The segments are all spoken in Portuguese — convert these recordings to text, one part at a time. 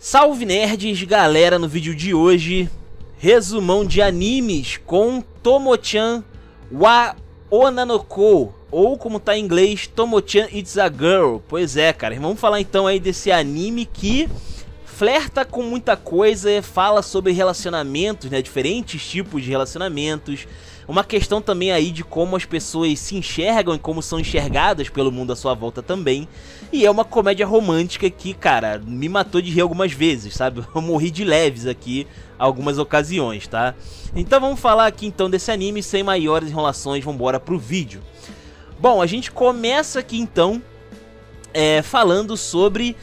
Salve nerds, galera, no vídeo de hoje, resumão de animes com Tomo-chan wa Onanoko, ou como tá em inglês, Tomo-chan It's a Girl. Pois é, cara, vamos falar então aí desse anime que flerta com muita coisa, fala sobre relacionamentos, né, diferentes tipos de relacionamentos, uma questão também aí de como as pessoas se enxergam e como são enxergadas pelo mundo à sua volta também. E é uma comédia romântica que, cara, me matou de rir algumas vezes, sabe? Eu morri de leves aqui algumas ocasiões, tá? Então vamos falar aqui então desse anime sem maiores enrolações, vambora pro vídeo. Bom, a gente começa aqui então falando sobre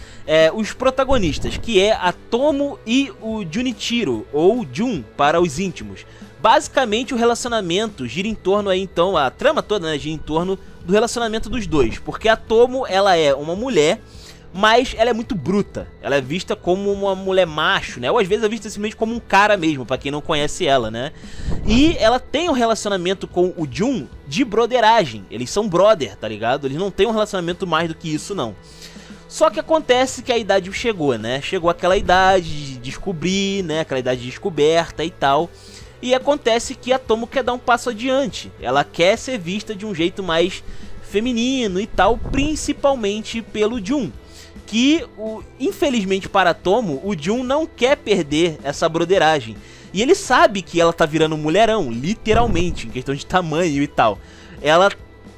os protagonistas, que é a Tomo e o Junichiro, ou Jun para os íntimos. Basicamente o relacionamento gira em torno aí então, a trama toda, né, gira em torno do relacionamento dos dois, porque a Tomo, ela é uma mulher, mas ela é muito bruta, ela é vista como uma mulher macho, né, ou às vezes é vista simplesmente como um cara mesmo, pra quem não conhece ela, né. E ela tem um relacionamento com o Jun de broderagem, eles são brother, tá ligado? Eles não têm um relacionamento mais do que isso não. Só que acontece que a idade chegou, né, chegou aquela idade de descobrir, né, aquela idade de descoberta e tal. E acontece que a Tomo quer dar um passo adiante, ela quer ser vista de um jeito mais feminino e tal, principalmente pelo Jun, que infelizmente para a Tomo, o Jun não quer perder essa broderagem, e ele sabe que ela tá virando um mulherão, literalmente, em questão de tamanho e tal. Ela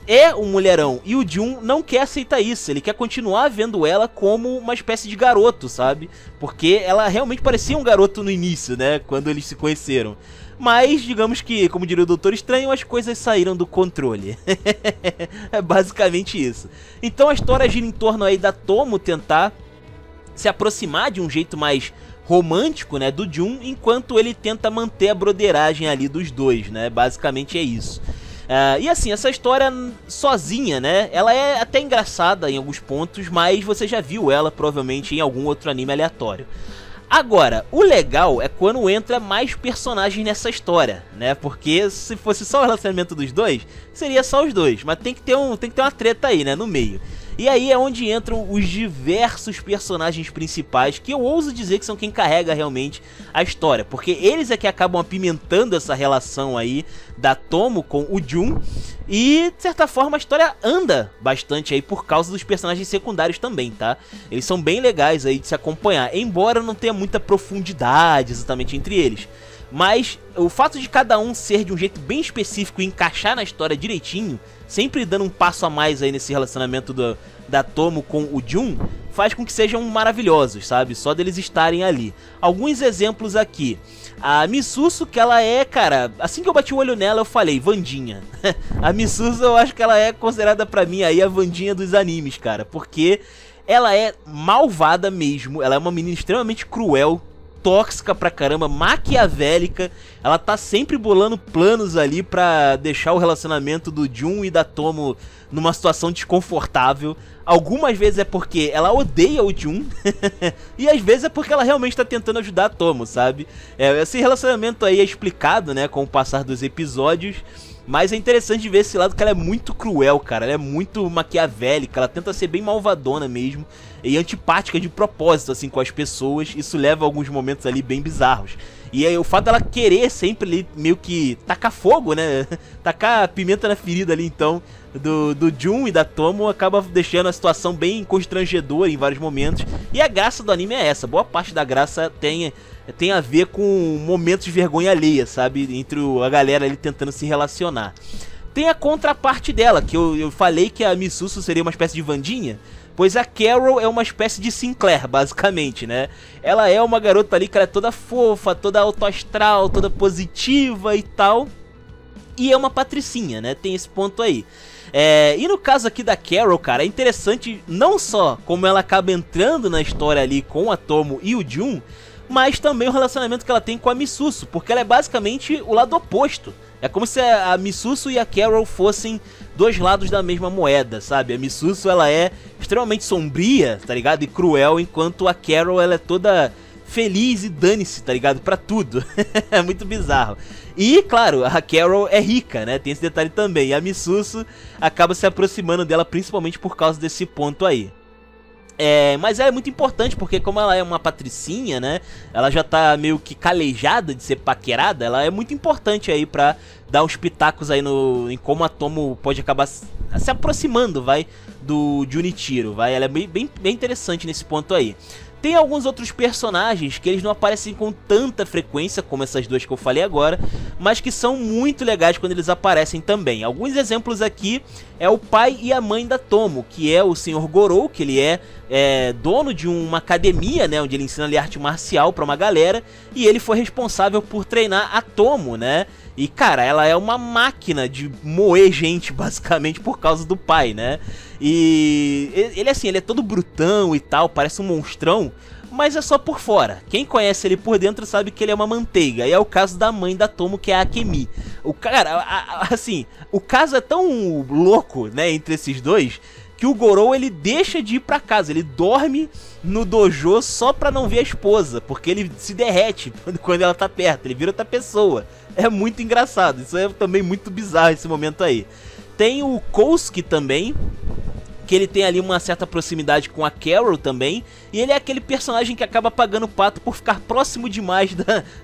é um mulherão e o Jun não quer aceitar isso, ele quer continuar vendo ela como uma espécie de garoto, sabe? Porque ela realmente parecia um garoto no início, né, quando eles se conheceram. Mas, digamos que, como diria o Doutor Estranho, as coisas saíram do controle. É basicamente isso. Então a história gira em torno aí da Tomo tentar se aproximar de um jeito mais romântico, né, do Jun, enquanto ele tenta manter a broderagem ali dos dois, né, basicamente é isso. E assim, essa história sozinha, né, ela é até engraçada em alguns pontos, mas você já viu ela provavelmente em algum outro anime aleatório. Agora, o legal é quando entra mais personagens nessa história, né? Porque se fosse só o relacionamento dos dois, seria só os dois. Mas tem que ter uma treta aí, né? No meio. E aí é onde entram os diversos personagens principais, que eu ouso dizer que são quem carrega realmente a história. Porque eles é que acabam apimentando essa relação aí da Tomo com o Jun. E, de certa forma, a história anda bastante aí por causa dos personagens secundários também, tá? Eles são bem legais aí de se acompanhar, embora não tenha muita profundidade exatamente entre eles. Mas o fato de cada um ser de um jeito bem específico e encaixar na história direitinho, sempre dando um passo a mais aí nesse relacionamento da Tomo com o Jun, faz com que sejam maravilhosos, sabe? Só deles estarem ali. Alguns exemplos aqui. A Misusu, que ela é, cara, assim que eu bati o olho nela eu falei, Wandinha. A Misusu eu acho que ela é considerada pra mim aí a Wandinha dos animes, cara. Porque ela é malvada mesmo, ela é uma menina extremamente cruel, tóxica pra caramba, maquiavélica. Ela tá sempre bolando planos ali pra deixar o relacionamento do Jun e da Tomo numa situação desconfortável. Algumas vezes é porque ela odeia o Jun e às vezes é porque ela realmente tá tentando ajudar a Tomo, sabe? Esse relacionamento aí é explicado, né, com o passar dos episódios. Mas é interessante ver esse lado que ela é muito cruel, cara. Ela é muito maquiavélica, ela tenta ser bem malvadona mesmo e antipática de propósito, assim, com as pessoas. Isso leva a alguns momentos ali bem bizarros. E aí o fato dela querer sempre ali meio que tacar fogo, né? Tacar pimenta na ferida ali, então, do Jun e da Tomo, acaba deixando a situação bem constrangedora em vários momentos. E a graça do anime é essa. Boa parte da graça tem a ver com momentos de vergonha alheia, sabe? Entre a galera ali tentando se relacionar. Tem a contraparte dela, que eu falei que a Misusu seria uma espécie de Wandinha. Pois a Carol é uma espécie de Sinclair, basicamente, né? Ela é uma garota ali que ela é toda fofa, toda autoastral, toda positiva e tal. E é uma patricinha, né? Tem esse ponto aí. E no caso aqui da Carol, cara, é interessante não só como ela acaba entrando na história ali com a Tomo e o Jun, mas também o relacionamento que ela tem com a Misusu, porque ela é basicamente o lado oposto. É como se a Misusu e a Carol fossem dois lados da mesma moeda, sabe? A Misusu, ela é extremamente sombria, tá ligado? E cruel, enquanto a Carol, ela é toda feliz e dane-se, tá ligado? Pra tudo. É muito bizarro. E, claro, a Carol é rica, né? Tem esse detalhe também. E a Misusu acaba se aproximando dela principalmente por causa desse ponto aí. Mas ela é muito importante porque como ela é uma patricinha, né, ela já tá meio que calejada de ser paquerada, ela é muito importante aí pra dar uns pitacos aí em como a Tomo pode acabar se aproximando, do Junichiro, ela é bem interessante nesse ponto aí. Tem alguns outros personagens que eles não aparecem com tanta frequência como essas duas que eu falei agora, mas que são muito legais quando eles aparecem também. Alguns exemplos aqui é o pai e a mãe da Tomo, que é o Sr. Gorou, que ele é dono de uma academia, né, onde ele ensina ali arte marcial pra uma galera, e ele foi responsável por treinar a Tomo, né? E cara, ela é uma máquina de moer gente, basicamente, por causa do pai, né? E ele assim, ele é todo brutão e tal, parece um monstrão, mas é só por fora. Quem conhece ele por dentro sabe que ele é uma manteiga. E é o caso da mãe da Tomo, que é a Akemi. O cara, assim, o caso é tão louco, né, entre esses dois, que o Gorou, ele deixa de ir pra casa, ele dorme no dojo só pra não ver a esposa, porque ele se derrete quando ela tá perto, ele vira outra pessoa. É muito engraçado, isso é também muito bizarro esse momento aí. Tem o Kousuke também, que ele tem ali uma certa proximidade com a Carol também, e ele é aquele personagem que acaba pagando pato por ficar próximo demais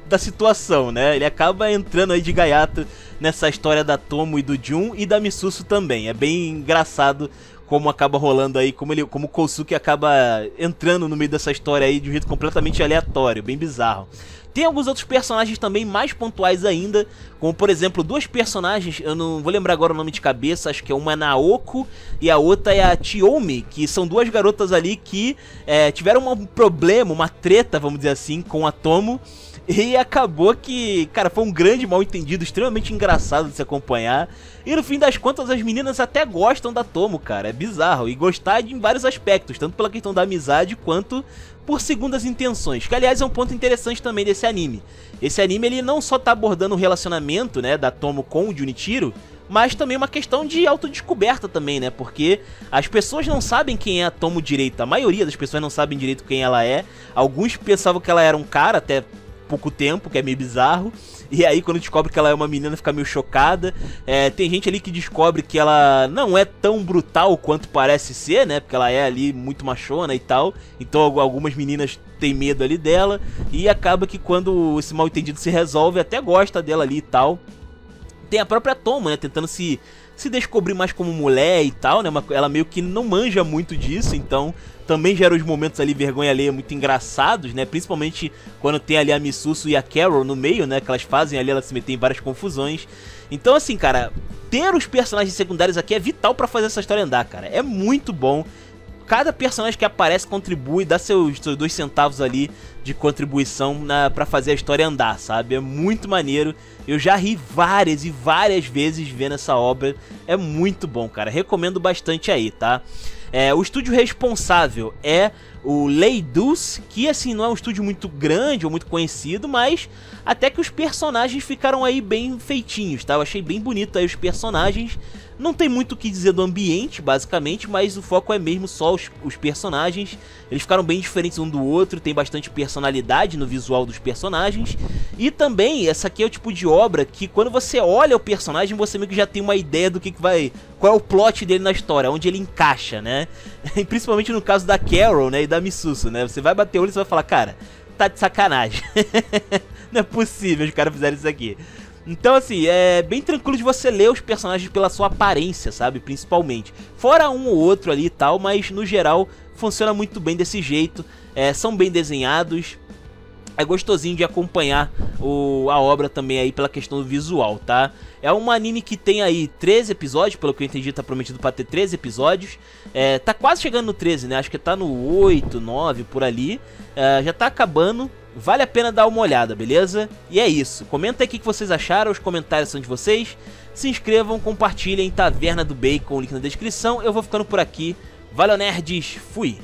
da situação, né? Ele acaba entrando aí de gaiato nessa história da Tomo e do Jun e da Misusu também. É bem engraçado como acaba rolando aí, como o Kousuke acaba entrando no meio dessa história aí de um jeito completamente aleatório, bem bizarro. Tem alguns outros personagens também mais pontuais ainda, como por exemplo duas personagens, eu não vou lembrar agora o nome de cabeça, acho que uma é Naoko e a outra é a Chiyomi, que são duas garotas ali que tiveram um problema, uma treta, vamos dizer assim, com a Tomo. E acabou que, cara, foi um grande mal-entendido, extremamente engraçado de se acompanhar. E no fim das contas as meninas até gostam da Tomo, cara, é bizarro. E gostar em vários aspectos, tanto pela questão da amizade quanto por segundas intenções. Que aliás é um ponto interessante também desse anime. Esse anime ele não só tá abordando o relacionamento, né, da Tomo com o Junichiro, mas também uma questão de autodescoberta também, né? Porque as pessoas não sabem quem é a Tomo direito. A maioria das pessoas não sabem direito quem ela é. Alguns pensavam que ela era um cara até pouco tempo, que é meio bizarro. E aí quando descobre que ela é uma menina fica meio chocada. Tem gente ali que descobre que ela não é tão brutal quanto parece ser, né? Porque ela é ali muito machona e tal. Então algumas meninas têm medo ali dela. E acaba que quando esse mal entendido se resolve, até gosta dela ali e tal. Tem a própria Tomo, né? Tentando se descobrir mais como mulher e tal, né? Ela meio que não manja muito disso, então também gera os momentos ali, vergonha alheia, muito engraçados, né? Principalmente quando tem ali a Misusu e a Carol no meio, né? Que elas fazem ali, elas se metem em várias confusões. Então assim, cara, ter os personagens secundários aqui é vital pra fazer essa história andar, cara. É muito bom. Cada personagem que aparece contribui, dá seus 2 centavos ali de contribuição pra fazer a história andar, sabe? É muito maneiro. Eu já ri várias e várias vezes vendo essa obra. É muito bom, cara. Recomendo bastante aí, tá? O estúdio responsável é o Leidus, que assim não é um estúdio muito grande ou muito conhecido, mas até que os personagens ficaram aí bem feitinhos, tá? Eu achei bem bonito aí os personagens. Não tem muito o que dizer do ambiente, basicamente, mas o foco é mesmo só os personagens. Eles ficaram bem diferentes um do outro, tem bastante personalidade no visual dos personagens. E também, essa aqui é o tipo de obra que quando você olha o personagem, você meio que já tem uma ideia do que vai... Qual é o plot dele na história, onde ele encaixa, né? E principalmente no caso da Carol, né, e da Misusu, né? Você vai bater o olho e você vai falar, cara, tá de sacanagem. Não é possível os caras fizerem isso aqui. Então assim, é bem tranquilo de você ler os personagens pela sua aparência, sabe, principalmente. Fora um ou outro ali e tal, mas no geral funciona muito bem desse jeito. São bem desenhados. É gostosinho de acompanhar a obra também aí pela questão do visual, tá? É um anime que tem aí 13 episódios, pelo que eu entendi tá prometido pra ter 13 episódios. Tá quase chegando no 13, né? Acho que tá no 8, 9, por ali. Já tá acabando. Vale a pena dar uma olhada, beleza? E é isso. Comenta aí o que vocês acharam, os comentários são de vocês. Se inscrevam, compartilhem. Taverna do Bacon, link na descrição. Eu vou ficando por aqui. Valeu, nerds. Fui!